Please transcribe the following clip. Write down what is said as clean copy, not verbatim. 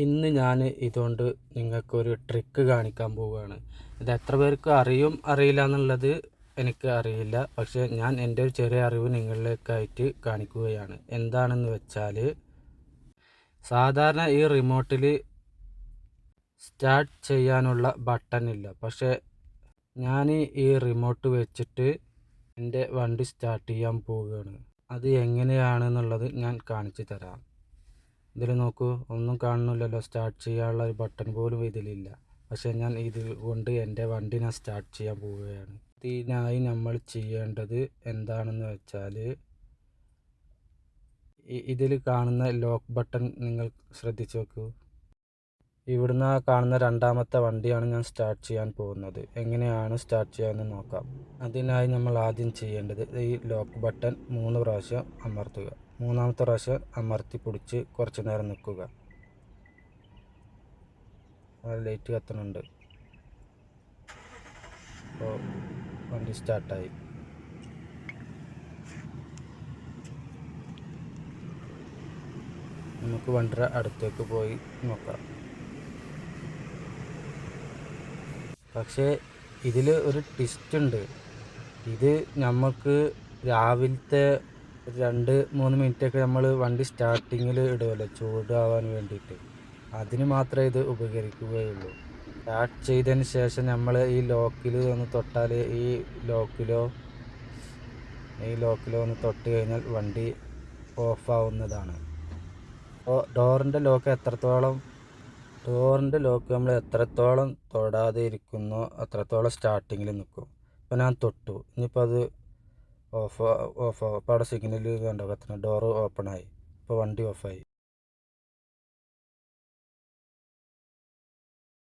ഇന്ന് ഞാൻ ഇതുകൊണ്ട് നിങ്ങൾക്കൊരു ട്രിക്ക് കാണിക്കാൻ പോവുകയാണ്. ഇത് എത്ര പേർക്ക് അറിയും അറിയില്ല എന്നുള്ളത് എനിക്ക് അറിയില്ല. പക്ഷേ ഞാൻ എൻ്റെ ഒരു ചെറിയ അറിവ് നിങ്ങളിലേക്കായിട്ട് കാണിക്കുകയാണ്. എന്താണെന്ന് വെച്ചാൽ, സാധാരണ ഈ റിമോട്ടിൽ സ്റ്റാർട്ട് ചെയ്യാനുള്ള ബട്ടൺ ഇല്ല. പക്ഷേ ഞാൻ ഈ റിമോട്ട് വെച്ചിട്ട് എൻ്റെ വണ്ടി സ്റ്റാർട്ട് ചെയ്യാൻ പോവുകയാണ്. അത് എങ്ങനെയാണെന്നുള്ളത് ഞാൻ കാണിച്ചു തരാം. ഇതിൽ നോക്കൂ, ഒന്നും കാണുന്നില്ലല്ലോ. സ്റ്റാർട്ട് ചെയ്യാനുള്ള ഒരു ബട്ടൺ പോലും ഇതിലില്ല. പക്ഷേ ഞാൻ ഇത് കൊണ്ട് എൻ്റെ വണ്ടി ഞാൻ സ്റ്റാർട്ട് ചെയ്യാൻ പോവുകയാണ്. ഇതിനായി നമ്മൾ ചെയ്യേണ്ടത് എന്താണെന്ന് വെച്ചാൽ, ഇതിൽ കാണുന്ന ലോക്ക് ബട്ടൺ നിങ്ങൾ ശ്രദ്ധിച്ച് നോക്കൂ. ഇവിടുന്ന് കാണുന്ന രണ്ടാമത്തെ വണ്ടിയാണ് ഞാൻ സ്റ്റാർട്ട് ചെയ്യാൻ പോകുന്നത്. എങ്ങനെയാണ് സ്റ്റാർട്ട് ചെയ്യാമെന്ന് നോക്കാം. അതിനായി നമ്മൾ ആദ്യം ചെയ്യേണ്ടത് ഈ ലോക്ക് ബട്ടൺ 3 പ്രാവശ്യം അമർത്തുക. മൂന്നാമത്തെ പ്രാവശ്യം അമർത്തി പിടിച്ച് കുറച്ച് നേരം നിൽക്കുക. ലൈറ്റ് കത്തുന്നുണ്ട്. അപ്പോൾ വണ്ടി സ്റ്റാർട്ടായി. നമുക്ക് വണ്ടിയുടെ അടുത്തേക്ക് പോയി നോക്കാം. പക്ഷേ ഇതിൽ ഒരു ട്വിസ്റ്റ് ഉണ്ട്. ഇത് നമുക്ക് രാവിലത്തെ 2-3 മിനിറ്റൊക്കെ നമ്മൾ വണ്ടി സ്റ്റാർട്ടിങ്ങിൽ ഇടുമല്ലോ, ചൂടാവാൻ വേണ്ടിയിട്ട്. അതിന് മാത്രമേ ഇത് ഉപകരിക്കുകയുള്ളൂ. സ്റ്റാർട്ട് ചെയ്തതിന് ശേഷം നമ്മൾ ഈ ലോക്കിൽ ഒന്ന് തൊട്ടാൽ, ഈ ലോക്കിലോ ഒന്ന് തൊട്ട് കഴിഞ്ഞാൽ വണ്ടി ഓഫാവുന്നതാണ്. അപ്പോൾ ഡോറിൻ്റെ ലോക്ക് നമ്മൾ എത്രത്തോളം തൊടാതെ ഇരിക്കുന്നോ അത്രത്തോളം സ്റ്റാർട്ടിങ്ങിൽ നിൽക്കും. ഇപ്പോൾ ഞാൻ തൊട്ടു, ഇനിയിപ്പോൾ അത് ഓഫ്. അപ്പോൾ അവിടെ സിഗ്നൽ കണ്ടോ കത്തുന്നത്, ഡോറ് ഓപ്പണായി. ഇപ്പോൾ വണ്ടി ഓഫായി.